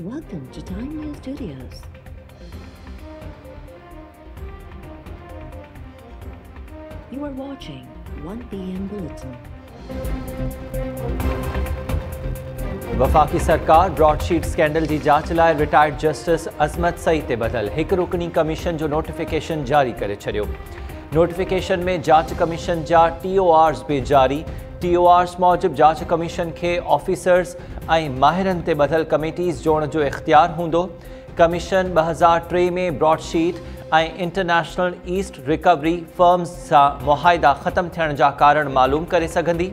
Welcome to Time News Studios. You are watching 1 PM Bulletin. वफाकी सरकार broadsheet scandal की जांच लाइ रिटायर्ड जस्टिस अज़मत सईद ते बदल एक रुकनी कमीशन जो नोटिफिकेशन जारी करे छड़ियो। नोटिफिकेशन में जांच कमीशन जा TORs भी जारी। TORs मूजिब जांच कमीशन के ऑफिसर्स ऐं माहिरन ते बदल कमेटीज़ जोड़न जो इख्तियार हूंदो। कमीशन 2003 में ब्रॉडशीट ऐं इंटरनेशनल ईस्ट रिकवरी फर्म्स सां मुआहिदा ख़त्म थियण जा कारण मालूम करे सघंदी।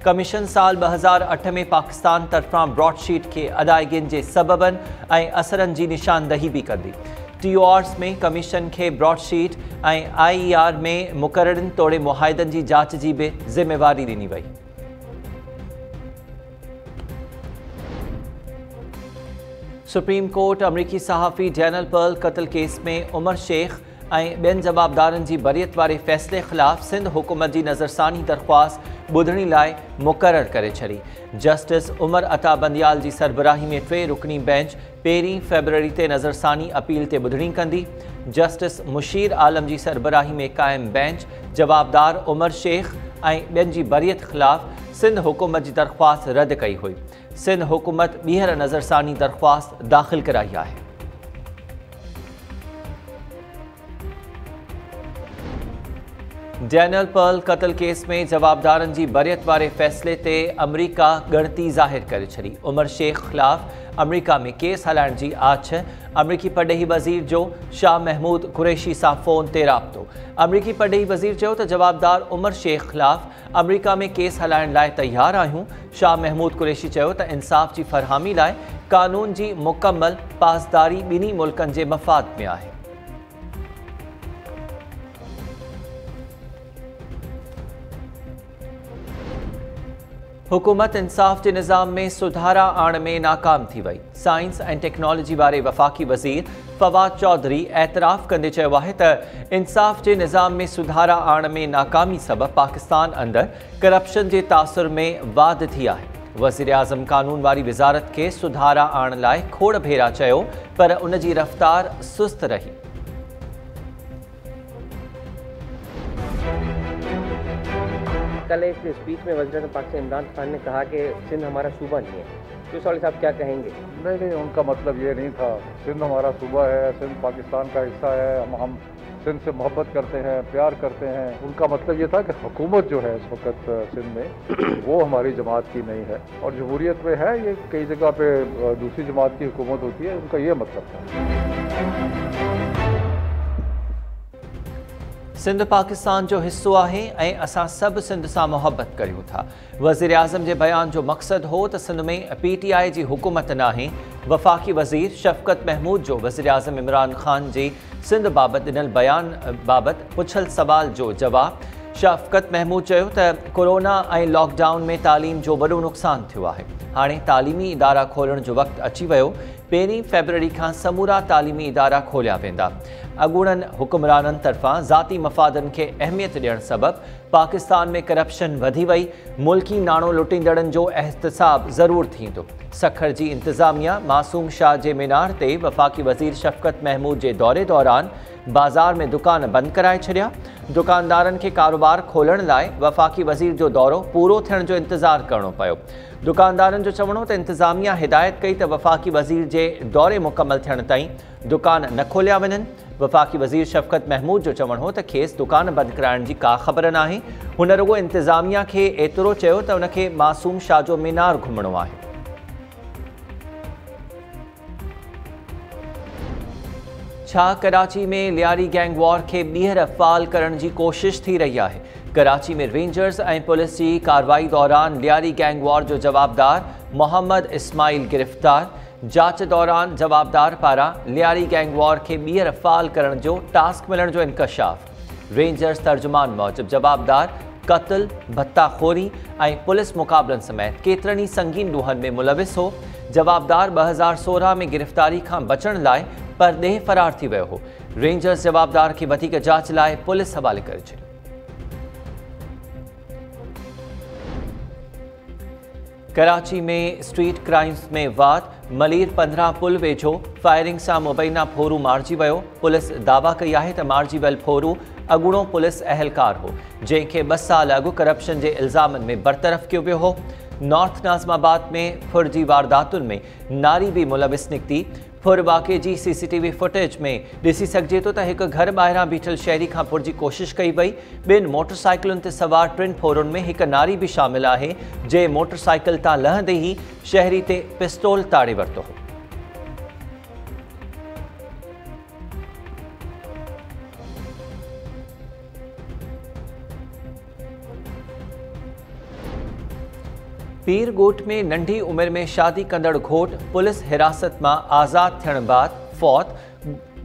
कमीशन साल 2008 में पाकिस्तान तरफ़ां ब्रॉडशीट के अदायगियुनि जे सबबनि ऐं असरनि जी निशानदही भी कंदी। TORs में कमीशन के ब्रॉडशीट ऐं IER में मुक़ररनि तोड़े मुआहिदनि जी जांच जी भी ज़िम्मेवारी ॾिनी वई। सुप्रीम कोर्ट अमरीकी सहाफ़ी डैनियल पर्ल क़त्ल केस में उमर शेख ऐं ॿियनि जवाबदारनि जी बरियत वारे फ़ैसिले ख़िलाफ़ सिंध हुकूमत जी नज़रसानी दरख़्वास्त ॿुधणी लाइ मुक़रर करे छॾी। जस्टिस उमर अता बंदियाल जी सरबराही में 3 रुकनी बेंच 1 फरवरी ते नज़रसानी अपील ते ॿुधणी कंदी। जस्टिस मुशीर आलम जी सरबराही में क़ाइम बेंच जवाबदार उमर शेख ऐं ॿियनि जी बरियत ख़िलाफ़ सिंध हुकूमत जी दरख़्वास्त रद्द कई हुई। सिंध हुकूमत ॿीहर नज़रसानी दरख़्वास्त दाख़िल कराई आहे। डैनियल पर्ल क़त्ल केस में जवाबदारनि जी बरियत वारे फ़ैसिले ते अमरीका ॻणती ज़ाहिर करे छॾी। उमर शेख ख़िलाफ़ अमरीका में केस हलाइण जी आछ। अमरीकी परॾेही वज़ीर जो शाह महमूद कुरैशी सां फ़ोन ते राब्तो। अमरीकी परॾेही वज़ीर चयो त जवाबदार उमर शेख ख़िलाफ़ अमरीका में केस हलाइण लाइ तैयार आहियूं। शाह महमूद कुरैशी चयो त इंसाफ़ जी फ़रहामी लाइ क़ानून जी मुकमल पासदारी ॿिन्ही मुल्कनि जे मफ़ाद में आहे। हुकूमत इंसाफ़ के निज़ाम में सुधारा आण में नाकाम थी वई। साइंस ऐं टेक्नोलॉजी वारे वफ़ाकी वज़ीर फवाद चौधरी एतराफ़ कंदे चयो आहे त इंसाफ़ के निज़ाम में सुधारा आण में नाकामी सबब पाकिस्तान अंदर करप्शन के तासुर में वाध थी आहे। वज़ीर आज़म कानून वारी वज़ारत के सुधारा आण लाइ खोड़ भेरा चयो पर उन जी रफ़्तार सुस्त रही। कल एक स्पीच में वज़ीर आज़म पाक से इमरान खान ने कहा कि सिंध हमारा सूबा नहीं है। तो सवाल साहब क्या कहेंगे? नहीं, उनका मतलब ये नहीं था। सिंध हमारा सूबा है, सिंध पाकिस्तान का हिस्सा है। हम सिंध से मोहब्बत करते हैं, प्यार करते हैं। उनका मतलब ये था कि हुकूमत जो है इस वक्त सिंध में वो हमारी जमात की नहीं है और जमहूरियत में है। ये कई जगह पे दूसरी जमात की हुकूमत होती है। उनका ये मतलब था। सिंध पाकिस्तान जो हिस्सो आहे ऐं असां सभु सिंध सां मोहब्बत करियूं था। वज़ीर आज़म जे बयान जो मक़सदु हो त सिंध में PTI जी हुकूमत नाहे। वफ़ाकी वज़ीर शफ़क़त महमूद जो वज़ीर आज़म इमरान ख़ान जी सिंध बाबति ॾिनल बयान बाबति पुछल सवाल जो जवाबु शफ़क़त महमूद चयो त कोरोना ऐं लॉकडाउन में तालीम जो वॾो नुक़सानु थियो आहे। हाणे तालीमी इदारा खोलण जो वक़्तु अची वियो। 1 फरवरी खां समूरा तालीमी इदारा खोलिया वेंदा। अॻूणनि हुक्मराननि तरफ़ां ज़ाती मफ़ादनि खे अहमियत ॾियण सबबि पाकिस्तान में करप्शन वधी वई। मुल्की नाणो लुटींदड़नि जो एहतिसाब ज़रूरु थींदो। सखर जी इंतज़ामिया मासूम शाह जे मीनार ते वफ़ाकी वज़ीर शफ़क़त महमूद जे दौरे दौरान बाज़ार में दुकान बंदि कराए छॾिया। दुकानदारनि खे कारोबार खोलण लाइ वफ़ाकी वज़ीर जो दौरो पूरो थियण जो इंतज़ारु करणो पियो। दुकानदारनि जो चवणो त इंतज़ामिया हिदायत कई त वफ़ाकी वज़ीर जे दौरे मुकमल थियण ताईं दुकान न खोलिया वञनि। वफ़ाकी वज़ीर शफ़क़त महमूद जो चवणो हो त खेसि दुकान बंदि कराइण जी का ख़बर नाहे। हुन रुगो इंतज़ामिया खे एतिरो चयो त उनखे मासूम शाह जो मीनार घुमणो आहे। छा कराची में लियारी गैंग वॉर के ॿीहर फ़ाल करण जी कोशिश थी रही आहे? कराची में रेंजर्स ऐं पुलिस जी कार्रवाई दौरान लियारी गैंग वॉर जो जवाबदार मोहम्मद इस्माइल गिरफ़्तार। जांच दौरान जवाबदार पारां लियारी गैंग वॉर के ॿीहर फ़ाल करण जो टास्क मिलण जो इंकशाफ। रेंजर्स तर्जुमान मूजिब जवाबदार क़त्ल, भत्ताखोरी ऐं पुलिस मुक़ाबलनि समेत केतिरनि ई संगीन ॾोहनि में मुलविस हो। जवाबदार 2016 में गिरफ़्तारी खां बचण लाइ परॾेह फ़रार थी वियो हो। रेंजर्स जवाबदार खे वधीक जांच लाइ पुलिस हवाले करे छॾियो। कराची में स्ट्रीट क्राइम्स में वाद मलीर 15 पुल वेझो फायरिंग सां मुबैना फोरू मारिजी वियो। पुलिस दावा कई आहे त मारिजी वियल फोरू अॻूणो पुलिस अहलकार हो जंहिंखे 2 साल अॻु करप्शन जे इल्ज़ामनि में बरतरफ़ कयो वियो हो। नॉर्थ नाज़िमाबाद में फुर जी वारदातुनि में नारी भी मुलविस निकिती। फुर वाक़े जी CCTV फुटेज में ॾिसी सघिजे थो त हिकु घर ॿाहिरां बीठल शहरी खां फुर जी कोशिश कई वई। 2 मोटरसाइकिलुनि ते सवार 3 फोरुनि में हिकु नारी भी शामिल आहे जे मोटरसाइकिल तां लहंदे ई शहरी ते पिस्तौल ताड़े वरितो हो। पीर ॻोठ में नंढी उमिरि में शादी कंदड़ घोट पुलिस हिरासत मां आज़ाद थियण बाद फौत।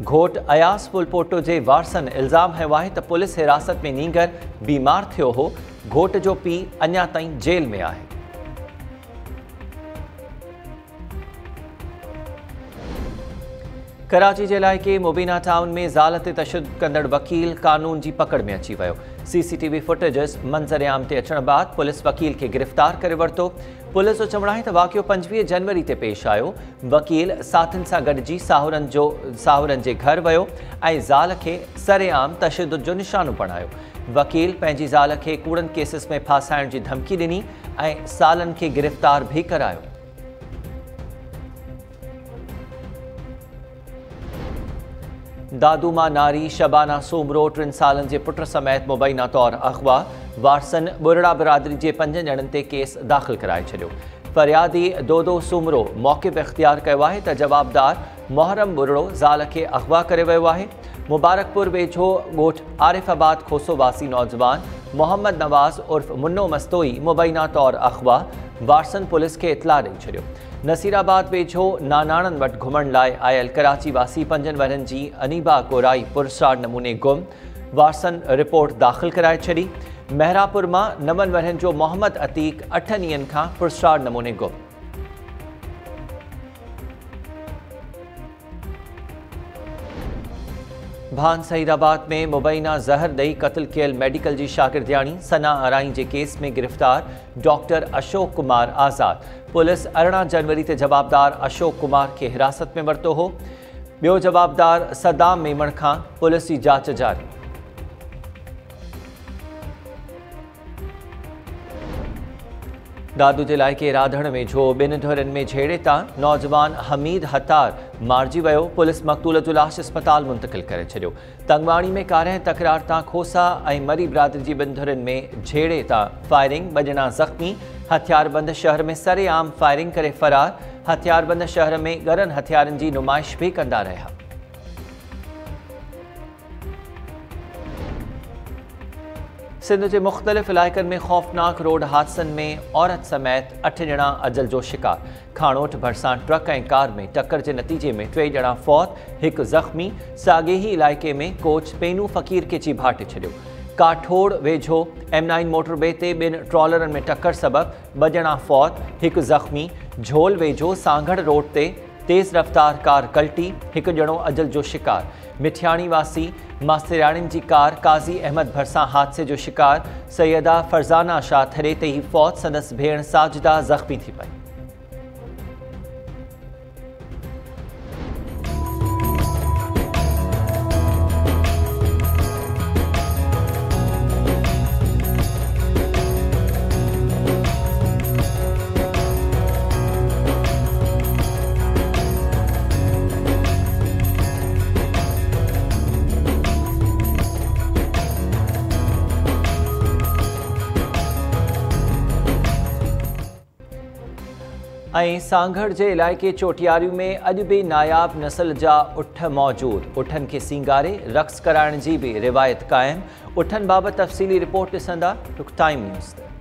घोट अयास पुलपोटो जे वारसनि इल्ज़ाम हयो आहे त पुलिस हिरासत में नींगर बीमार थियो हो। घोट जो पीउ अञा ताईं जेल में आहे। कराची जे इलाइक़े मुबीना टाउन में ज़ाल ते तशद्दुद कंदड़ वकील कानून जी पकड़ में अची वियो। CCTV फुटेजेस मंज़र आम ते अचण बाद पुलिस वकील खे गिरफ़्तार करे वरितो। पुलिस जो चवणु आहे त वाक़ियो 25 जनवरी ते पेश आयो। वकील साथियुनि सां गॾिजी साहुरनि जे घर वियो ऐं ज़ाल खे सरेआम तशद्दुद जो निशानो बणायो। वकील पंहिंजी ज़ाल खे कूड़नि केसिस में फासाइण जी धमकी ॾिनी ऐं सालनि खे गिरफ़्तार भी करायो। दादूमा नारी शबाना सूमरो 3 सालनि जे पुट समेत मुबैना तौर अगवा। वारसनि बुरड़ा बिरादरी जे 5 ॼणनि ते केस दाख़िल कराए छॾियो। फरियादी दोदो सूमरो मौक़िफ़ इख़्तियार कयो आहे त जवाबदार मोहरम बुरड़ो ज़ाल खे अगवा करे वियो आहे। मुबारकपुर वेझो ॻोठ आरिफ़ाबाद खोसो वासी नौजवान मोहम्मद नवाज़ उर्फ़ मुन्नो मस्तोई मुबैना तौर अगवा। वारसनि पुलिस खे इतला ॾेई छॾियो। नसीराबाद वेझो नानाणनि वटि घुमण लाइ आयल कराची वासी 5 वरनि जी अनीबा कोराई पुरसार नमूने गुम। वारसनि रिपोर्ट दाख़िल कराए छॾी। महरापुर मां 9 वरनि जो मोहम्मद अतीक 8 ॾींहंनि खां पुरसार नमूने गुम। भान सईदाबाद में मुबैना ज़हर ॾेई क़त्ल कयल मेडिकल जी शागिर्दियाणी सना अराई जे केस में गिरफ़्तार डॉक्टर अशोक कुमार आज़ाद। पुलिस 18 जनवरी ते जवाबदार अशोक कुमार खे हिरासत में वरितो हो। ॿियो जवाबदार सदाम मेमण खां पुलिस जी जांच जारी। दादू जे इलाइक़े राधण वेझो 2 धुरनि में झेड़े तां नौजवान हमीद हतार मारिजी वियो। पुलिस मक़तूल जो लाश अस्पताल मुंतक़िल करे छॾियो। तंगवाणी में कारह तकरार तां खोसा ऐं मरी बिरादरी जी 2 धुरनि में झेड़े तां फायरिंग। 2 ॼणा ज़ख़्मी। हथियारबंद शहर में सरेआम फायरिंग करे फरार। हथियारबंद शहर में ॻरनि हथियारनि जी नुमाइश भी कंदा रहिया। सिंध के मुख्तलिफ इलाइक़नि में खौफनाक रोड हादसनि में औरत समेत 8 ॼणा अजल जो शिकार। खाणोठ भरिसां ट्रक ऐं कार में टक्कर के नतीजे में 3 ॼणा फौत, 1 ज़ख़्मी। साॻे ई इलाइक़े में कोच पेनू फ़कीर के ची भाटे छॾियो। काठोड़ वेझो M9 मोटरवे ते 2 ट्रॉलरनि में टक्कर सबब 2 ॼणा फौत, 1 ज़ख़्मी। झोल वेझो सांगड़ रोड ते तेज़ रफ्तार कार कल्टी, 1 ॼणो अजल जो शिकार। मिठियाणी वासी मास्तेराणिन जी कार काज़ी अहमद भरसां हादसे जो शिकार। सैयदा फरज़ाना शाह थरे ते ही फौत, संदसि भेण साजिदा ज़ख़्मी थी पई। ऐं सांगड़ जे इलाइक़े चोटियारियूं में अॼु बि नायाब नस्ल जा उठ मौजूद। उठनि खे सींगारे रक़्स कराइण जी भी रिवायत क़ाइम। उठनि बाबति तफ़सीली रिपोर्ट ॾिसंदा टुक टाइम न्यूज़ ते।